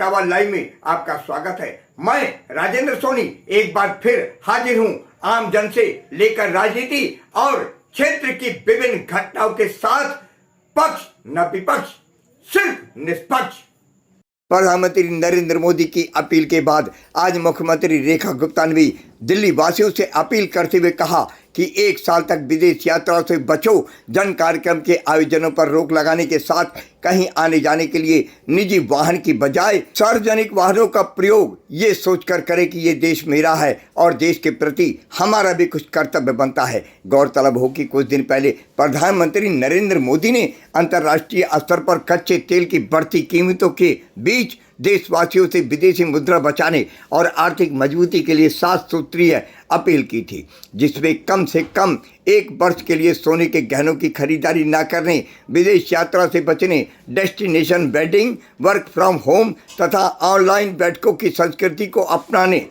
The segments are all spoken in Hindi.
इटावा लाइव में आपका स्वागत है। मैं राजेंद्र सोनी एक बार फिर हाजिर हूं आम जन से लेकर राजनीति और क्षेत्र की विभिन्न घटनाओं के साथ, पक्ष न विपक्ष, सिर्फ निष्पक्ष। प्रधानमंत्री नरेंद्र मोदी की अपील के बाद आज मुख्यमंत्री रेखा गुप्ता ने भी दिल्ली वासियों से अपील करते हुए कहा कि 1 साल तक विदेश यात्राओं से बचो। जन कार्यक्रम के आयोजनों पर रोक लगाने के साथ कहीं आने जाने के लिए निजी वाहन की बजाय सार्वजनिक वाहनों का प्रयोग ये सोचकर करें कि ये देश मेरा है और देश के प्रति हमारा भी कुछ कर्तव्य बनता है। गौरतलब हो कि कुछ दिन पहले प्रधानमंत्री नरेंद्र मोदी ने अंतर्राष्ट्रीय स्तर पर कच्चे तेल की बढ़ती कीमतों के बीच देशवासियों से विदेशी मुद्रा बचाने और आर्थिक मजबूती के लिए 7 सूत्रीय अपील की थी, जिसमें कम से कम 1 वर्ष के लिए सोने के गहनों की खरीदारी न करने, विदेश यात्रा से बचने, destination wedding, work from home तथा ऑनलाइन बैठकों की संस्कृति को अपनाने,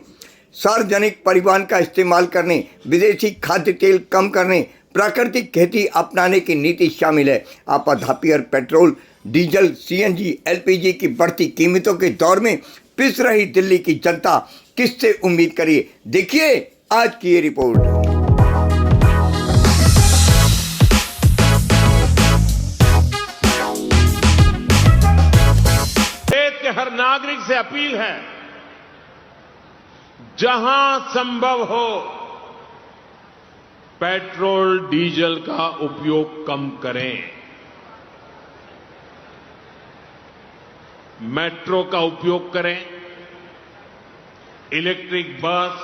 सार्वजनिक परिवहन का इस्तेमाल करने, विदेशी खाद्य तेल कम करने, प्राकृतिक खेती अपनाने की नीति शामिल है। आपाधापी और पेट्रोल, डीजल, सीएनजी, एलपीजी की बढ़ती कीमतों के दौर में पिस रही दिल्ली की जनता किससे उम्मीद करिए? देखिए आज की ये रिपोर्ट। देश के हर नागरिक से अपील है, जहां संभव हो पेट्रोल डीजल का उपयोग कम करें। मेट्रो का उपयोग करें, इलेक्ट्रिक बस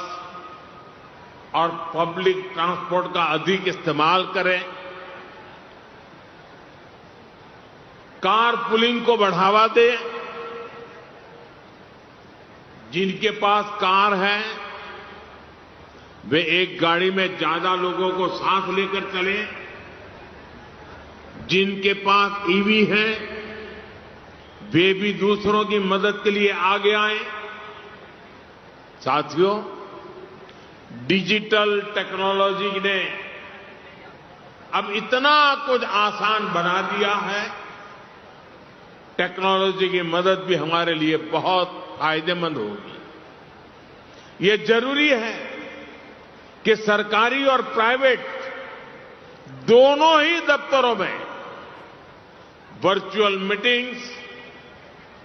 और पब्लिक ट्रांसपोर्ट का अधिक इस्तेमाल करें, कार पुलिंग को बढ़ावा दें। जिनके पास कार है वे एक गाड़ी में ज्यादा लोगों को साथ लेकर चलें। जिनके पास ईवी है वे भी दूसरों की मदद के लिए आगे आए। साथियों, डिजिटल टेक्नोलॉजी ने अब इतना कुछ आसान बना दिया है, टेक्नोलॉजी की मदद भी हमारे लिए बहुत फायदेमंद होगी। ये जरूरी है कि सरकारी और प्राइवेट दोनों ही दफ्तरों में वर्चुअल मीटिंग्स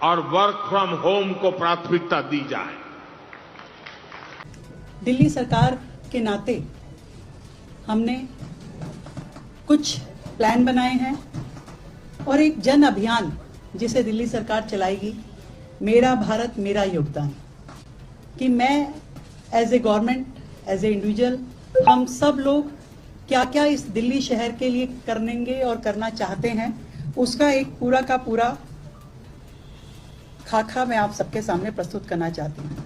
और वर्क फ्रॉम होम को प्राथमिकता दी जाए। दिल्ली सरकार के नाते हमने कुछ प्लान बनाए हैं और एक जन अभियान जिसे दिल्ली सरकार चलाएगी, मेरा भारत मेरा योगदान, कि मैं as a government, as a individual, हम सब लोग क्या क्या इस दिल्ली शहर के लिए करेंगे और करना चाहते हैं, उसका एक पूरा का पूरा खाका मैं आप सबके सामने प्रस्तुत करना चाहती हूँ।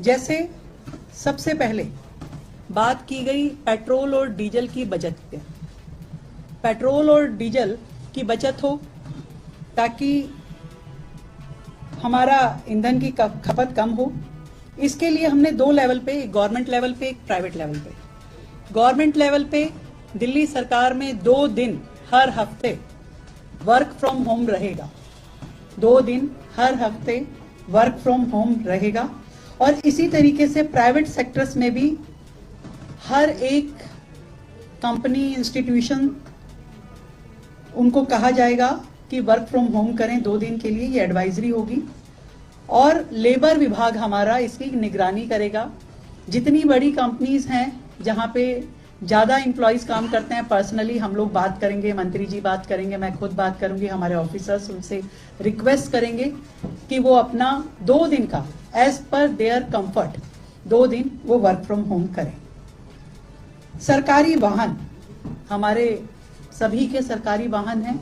जैसे सबसे पहले बात की गई पेट्रोल और डीजल की बचत पे। पेट्रोल और डीजल की बचत हो ताकि हमारा ईंधन की खपत कम हो। इसके लिए हमने 2 लेवल पे, एक गवर्नमेंट लेवल पे, एक प्राइवेट लेवल पे। गवर्नमेंट लेवल पे दिल्ली सरकार में 2 दिन हर हफ्ते वर्क फ्रॉम होम रहेगा। 2 दिन हर हफ्ते वर्क फ्रॉम होम रहेगा। और इसी तरीके से प्राइवेट सेक्टर्स में भी हर एक कंपनी, इंस्टीट्यूशन, उनको कहा जाएगा कि वर्क फ्रॉम होम करें 2 दिन के लिए। ये एडवाइजरी होगी और लेबर विभाग हमारा इसकी निगरानी करेगा। जितनी बड़ी कंपनीज हैं जहां पे ज्यादा एम्प्लॉयज काम करते हैं, पर्सनली हम लोग बात करेंगे, मंत्री जी बात करेंगे, मैं खुद बात करूंगी, हमारे ऑफिसर्स, उनसे रिक्वेस्ट करेंगे कि वो अपना 2 दिन का एज पर देयर कंफर्ट 2 दिन वो वर्क फ्रॉम होम करें। सरकारी वाहन, हमारे सभी के सरकारी वाहन हैं।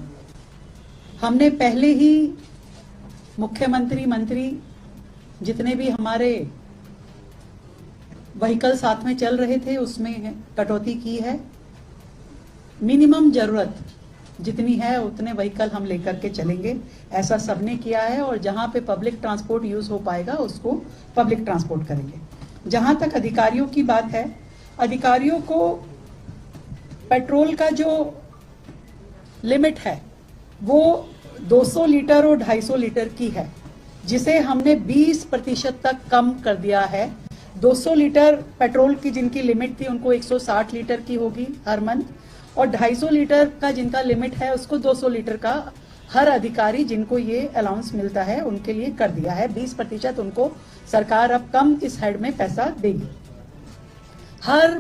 हमने पहले ही मुख्यमंत्री, मंत्री, जितने भी हमारे व्हीकल साथ में चल रहे थे उसमें कटौती की है। मिनिमम जरूरत जितनी है उतने व्हीकल हम लेकर के चलेंगे, ऐसा सबने किया है। और जहां पे पब्लिक ट्रांसपोर्ट यूज हो पाएगा उसको पब्लिक ट्रांसपोर्ट करेंगे। जहां तक अधिकारियों की बात है, अधिकारियों को पेट्रोल का जो लिमिट है वो 200 लीटर और 250 लीटर की है, जिसे हमने 20% तक कम कर दिया है। 200 लीटर पेट्रोल की जिनकी लिमिट थी उनको 160 लीटर की होगी हर मंथ, और 250 लीटर का जिनका लिमिट है उसको 200 लीटर का हर अधिकारी जिनको ये अलाउंस मिलता है उनके लिए कर दिया है। 20% उनको सरकार अब कम इस हेड में पैसा देगी। हर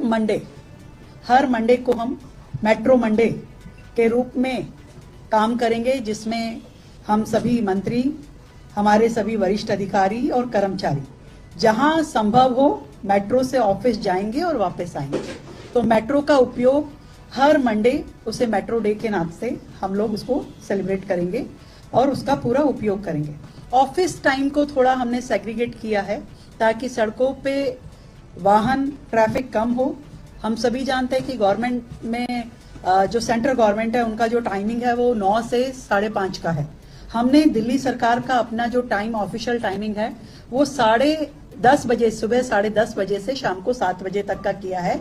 मंडे को हम मेट्रो मंडे के रूप में काम करेंगे, जिसमें हम सभी मंत्री, हमारे सभी वरिष्ठ अधिकारी और कर्मचारी जहां संभव हो मेट्रो से ऑफिस जाएंगे और वापस आएंगे। तो मेट्रो का उपयोग हर मंडे, उसे मेट्रो डे के नाम से हम लोग उसको सेलिब्रेट करेंगे और उसका पूरा उपयोग करेंगे। ऑफिस टाइम को थोड़ा हमने सेग्रीगेट किया है ताकि सड़कों पे वाहन ट्रैफिक कम हो। हम सभी जानते हैं कि गवर्नमेंट में जो सेंट्रल गवर्नमेंट है उनका जो टाइमिंग है वो 9 से 5:30 का है। हमने दिल्ली सरकार का अपना जो टाइम ऑफिशियल टाइमिंग है वो 10:30 बजे, सुबह 10:30 बजे से शाम को 7 बजे तक का किया है,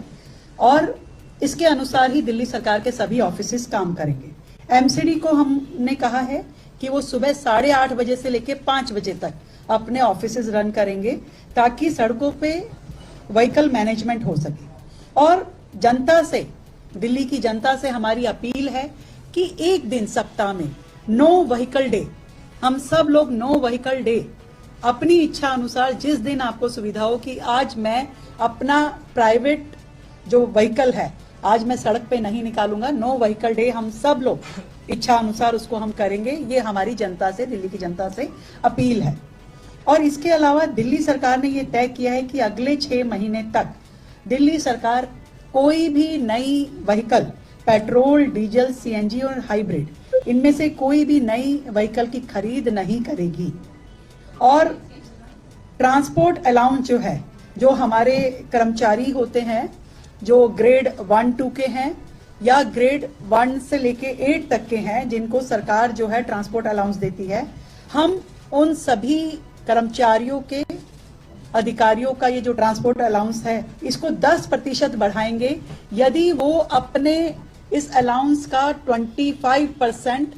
और इसके अनुसार ही दिल्ली सरकार के सभी ऑफिस काम करेंगे। एमसीडी को हमने कहा है कि वो सुबह 8:30 बजे से लेकर 5 बजे तक अपने ऑफिस रन करेंगे ताकि सड़कों पे व्हीकल मैनेजमेंट हो सके। और जनता से, दिल्ली की जनता से हमारी अपील है कि एक दिन सप्ताह में नो व्हीकल डे, हम सब लोग नो व्हीकल डे अपनी इच्छा अनुसार जिस दिन आपको सुविधा हो कि आज मैं अपना प्राइवेट जो व्हीकल है आज मैं सड़क पे नहीं निकालूंगा, नो व्हीकल डे हम सब लोग इच्छा अनुसार उसको हम करेंगे। ये हमारी जनता से, दिल्ली की जनता से अपील है। और इसके अलावा दिल्ली सरकार ने ये तय किया है कि अगले 6 महीने तक दिल्ली सरकार कोई भी नई व्हीकल, पेट्रोल, डीजल, सीएनजी और हाइब्रिड, इनमें से कोई भी नई व्हीकल की खरीद नहीं करेगी। और ट्रांसपोर्ट अलाउंस जो है, जो हमारे कर्मचारी होते हैं जो ग्रेड 1-2 के हैं या ग्रेड 1 से लेके 8 तक के हैं, जिनको सरकार जो है ट्रांसपोर्ट अलाउंस देती है, हम उन सभी कर्मचारियों के, अधिकारियों का ये जो ट्रांसपोर्ट अलाउंस है इसको 10% बढ़ाएंगे यदि वो अपने इस अलाउंस का 25%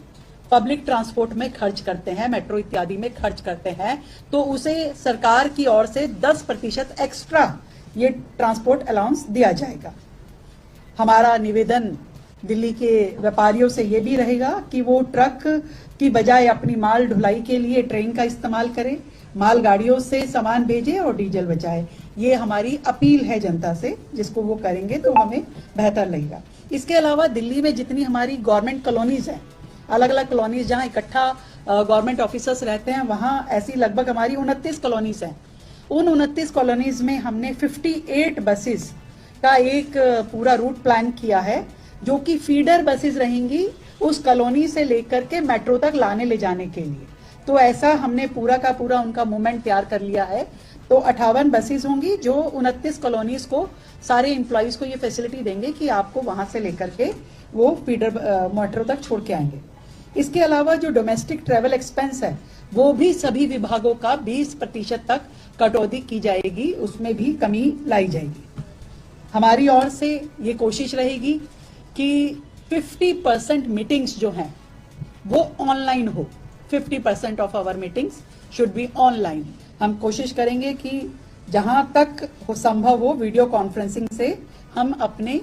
पब्लिक ट्रांसपोर्ट में खर्च करते हैं, मेट्रो इत्यादि में खर्च करते हैं, तो उसे सरकार की ओर से 10% एक्स्ट्रा ये ट्रांसपोर्ट अलाउंस दिया जाएगा। हमारा निवेदन दिल्ली के व्यापारियों से ये भी रहेगा कि वो ट्रक की बजाय अपनी माल ढुलाई के लिए ट्रेन का इस्तेमाल करें, मालगाड़ियों से सामान भेजें और डीजल बचाएं। ये हमारी अपील है जनता से, जिसको वो करेंगे तो हमें बेहतर लगेगा। इसके अलावा दिल्ली में जितनी हमारी गवर्नमेंट कॉलोनीज हैं, अलग अलग कॉलोनीज जहां इकट्ठा गवर्नमेंट ऑफिसर्स रहते हैं, वहां ऐसी लगभग हमारी 29 कॉलोनीज हैं। उन 29 कॉलोनीज में हमने 58 बसेस का एक पूरा रूट प्लान किया है, जो कि फीडर बसेस रहेंगी उस कॉलोनी से लेकर के मेट्रो तक लाने ले जाने के लिए। तो ऐसा हमने पूरा का पूरा उनका मूवमेंट तैयार कर लिया है। तो 58 बसेस होंगी जो 29 कॉलोनीज को, सारे एम्प्लॉइज को ये फैसिलिटी देंगे कि आपको वहां से लेकर के वो फीडर मेट्रो तक छोड़ के आएंगे। इसके अलावा जो डोमेस्टिक ट्रेवल एक्सपेंस है वो भी सभी विभागों का 20% तक कटौती की जाएगी, उसमें भी कमी लाई जाएगी। हमारी ओर से ये कोशिश रहेगी कि 50% मीटिंग्स जो हैं वो ऑनलाइन हो। 50% of our meetings should be online. हम कोशिश करेंगे कि जहां तक संभव हो वीडियो कॉन्फ्रेंसिंग से हम अपने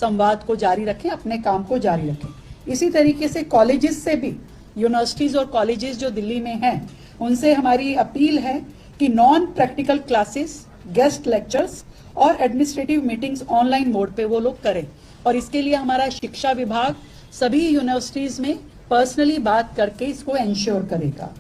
संवाद को जारी रखें, अपने काम को जारी रखें। इसी तरीके से कॉलेजेस से भी, यूनिवर्सिटीज और कॉलेजेस जो दिल्ली में हैं, उनसे हमारी अपील है कि non practical classes, guest lectures और एडमिनिस्ट्रेटिव मीटिंग्स ऑनलाइन मोड पे वो लोग करें। और इसके लिए हमारा शिक्षा विभाग सभी यूनिवर्सिटीज में पर्सनली बात करके इसको इंश्योर करेगा।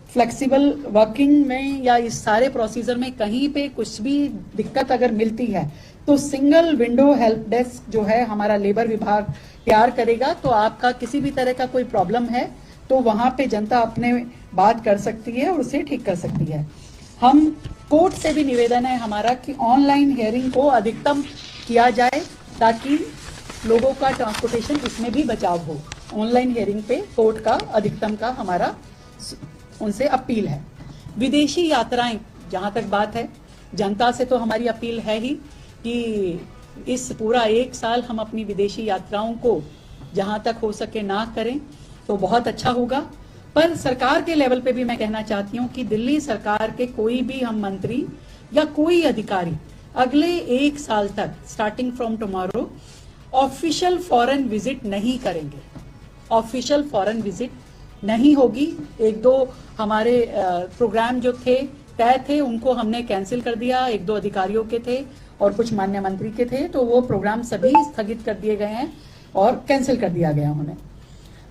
फ्लेक्सिबल वर्किंग में या इस सारे प्रोसीजर में कहीं पे कुछ भी दिक्कत अगर मिलती है तो सिंगल विंडो हेल्प डेस्क जो है हमारा लेबर विभाग तैयार करेगा। तो आपका किसी भी तरह का कोई प्रॉब्लम है तो वहां पे जनता अपने बात कर सकती है और उसे ठीक कर सकती है। हम कोर्ट से भी निवेदन है हमारा कि ऑनलाइन हियरिंग को अधिकतम किया जाए ताकि लोगों का ट्रांसपोर्टेशन इसमें भी बचाव हो। ऑनलाइन हियरिंग पे कोर्ट का अधिकतम का हमारा उनसे अपील है। विदेशी यात्राएं जहां तक बात है, जनता से तो हमारी अपील है ही कि इस पूरा 1 साल हम अपनी विदेशी यात्राओं को जहां तक हो सके ना करें। तो बहुत अच्छा होगा। पर सरकार के लेवल पे भी मैं कहना चाहती हूँ कि दिल्ली सरकार के कोई भी हम मंत्री या कोई अधिकारी अगले 1 साल तक starting from tomorrow official foreign visit नहीं करेंगे। ऑफिशियल फॉरेन विजिट नहीं होगी। 1-2 हमारे प्रोग्राम जो थे तय थे उनको हमने कैंसिल कर दिया। 1-2 अधिकारियों के थे और कुछ मान्य मंत्री के थे, तो वो प्रोग्राम सभी स्थगित कर दिए गए हैं और कैंसिल कर दिया गया उन्हें।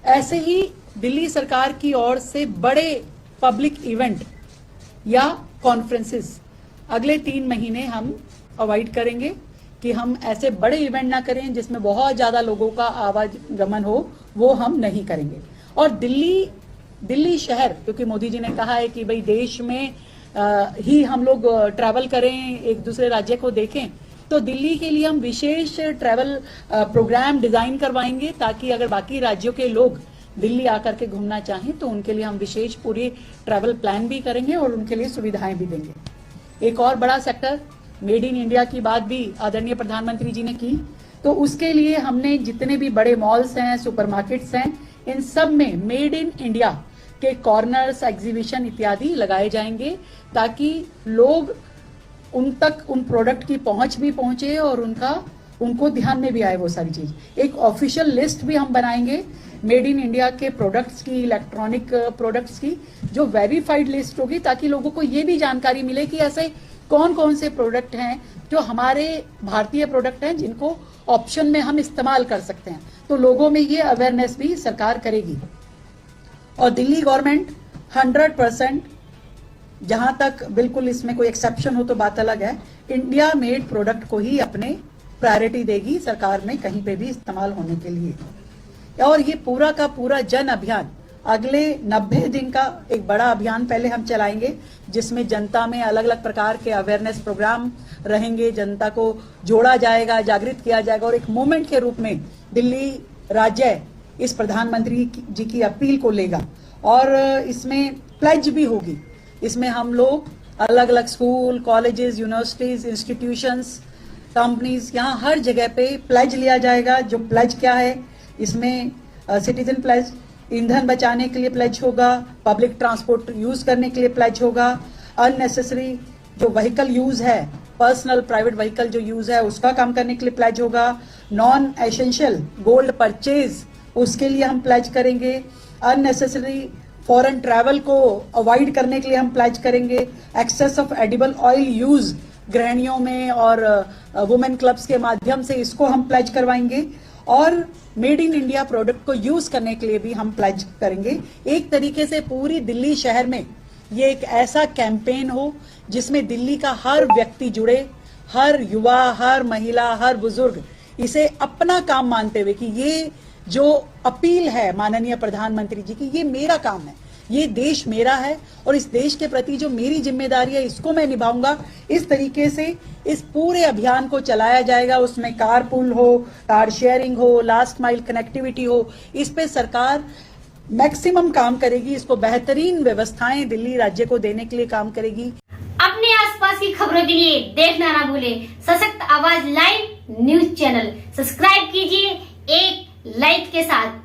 ऐसे ही दिल्ली सरकार की ओर से बड़े पब्लिक इवेंट या कॉन्फ्रेंसेस अगले 3 महीने हम अवॉइड करेंगे कि हम ऐसे बड़े इवेंट ना करें जिसमें बहुत ज्यादा लोगों का आवागमन हो, वो हम नहीं करेंगे। और दिल्ली शहर, क्योंकि मोदी जी ने कहा है कि भाई देश में ही हम लोग ट्रैवल करें, एक दूसरे राज्य को देखें, तो दिल्ली के लिए हम विशेष ट्रैवल प्रोग्राम डिजाइन करवाएंगे ताकि अगर बाकी राज्यों के लोग दिल्ली आकर के घूमना चाहें तो उनके लिए हम विशेष पूरी ट्रैवल प्लान भी करेंगे और उनके लिए सुविधाएं भी देंगे। एक और बड़ा सेक्टर मेड इन इंडिया की बात भी आदरणीय प्रधानमंत्री जी ने की, तो उसके लिए हमने जितने भी बड़े मॉल्स हैं, सुपरमार्केट्स हैं, इन सब में मेड इन इंडिया के कॉर्नर्स, एग्जीबिशन इत्यादि लगाए जाएंगे ताकि लोग उन तक उन प्रोडक्ट की पहुंच भी पहुंचे और उनको ध्यान में भी आए वो सारी चीज। एक ऑफिशियल लिस्ट भी हम बनाएंगे मेड इन इंडिया के प्रोडक्ट्स की, इलेक्ट्रॉनिक प्रोडक्ट्स की, जो वेरीफाइड लिस्ट होगी ताकि लोगों को ये भी जानकारी मिले कि ऐसे कौन कौन से प्रोडक्ट हैं जो हमारे भारतीय प्रोडक्ट हैं जिनको ऑप्शन में हम इस्तेमाल कर सकते हैं। तो लोगों में ये अवेयरनेस भी सरकार करेगी। और दिल्ली गवर्नमेंट 100%, जहां तक बिल्कुल इसमें कोई एक्सेप्शन हो तो बात अलग है, इंडिया मेड प्रोडक्ट को ही अपने प्रायोरिटी देगी सरकार में कहीं पे भी इस्तेमाल होने के लिए। और ये पूरा का पूरा जन अभियान अगले 90 दिन का एक बड़ा अभियान पहले हम चलाएंगे जिसमें जनता में अलग अलग प्रकार के अवेयरनेस प्रोग्राम रहेंगे, जनता को जोड़ा जाएगा, जागृत किया जाएगा और एक मूवमेंट के रूप में दिल्ली राज्य इस प्रधानमंत्री जी की अपील को लेगा। और इसमें प्लेज भी होगी। इसमें हम लोग अलग अलग school, colleges, universities, institutions, companies, यहाँ हर जगह पे प्लेज लिया जाएगा। जो प्लेज क्या है, इसमें सिटीजन प्लेज, ईंधन बचाने के लिए प्लेज होगा, पब्लिक ट्रांसपोर्ट यूज करने के लिए प्लेज होगा, अननेसेसरी जो व्हीकल यूज है, पर्सनल प्राइवेट व्हीकल जो यूज है उसका कम करने के लिए प्लेज होगा, नॉन एसेंशियल गोल्ड परचेज उसके लिए हम प्लेज करेंगे, अननेसेसरी फॉरेन ट्रैवल को अवॉइड करने के लिए हम प्लेज करेंगे, excess of edible oil use गृहिणियों में और वुमेन क्लब्स के माध्यम से इसको हम प्लेज करवाएंगे और मेड इन इंडिया प्रोडक्ट को यूज करने के लिए भी हम प्लेज करेंगे। एक तरीके से पूरी दिल्ली शहर में ये एक ऐसा कैंपेन हो जिसमें दिल्ली का हर व्यक्ति जुड़े, हर युवा, हर महिला, हर बुजुर्ग इसे अपना काम मानते हुए कि ये जो अपील है माननीय प्रधानमंत्री जी की, ये मेरा काम है, ये देश मेरा है और इस देश के प्रति जो मेरी जिम्मेदारी है इसको मैं निभाऊंगा। इस तरीके से इस पूरे अभियान को चलाया जाएगा। उसमें कारपूल हो, कार शेयरिंग हो, लास्ट माइल कनेक्टिविटी हो, इस पे सरकार मैक्सिमम काम करेगी। इसको बेहतरीन व्यवस्थाएं दिल्ली राज्य को देने के लिए काम करेगी। अपने आसपास की खबरों के लिए देखना ना भूले सशक्त आवाज लाइव न्यूज चैनल। सब्सक्राइब कीजिए एक लाइक के साथ।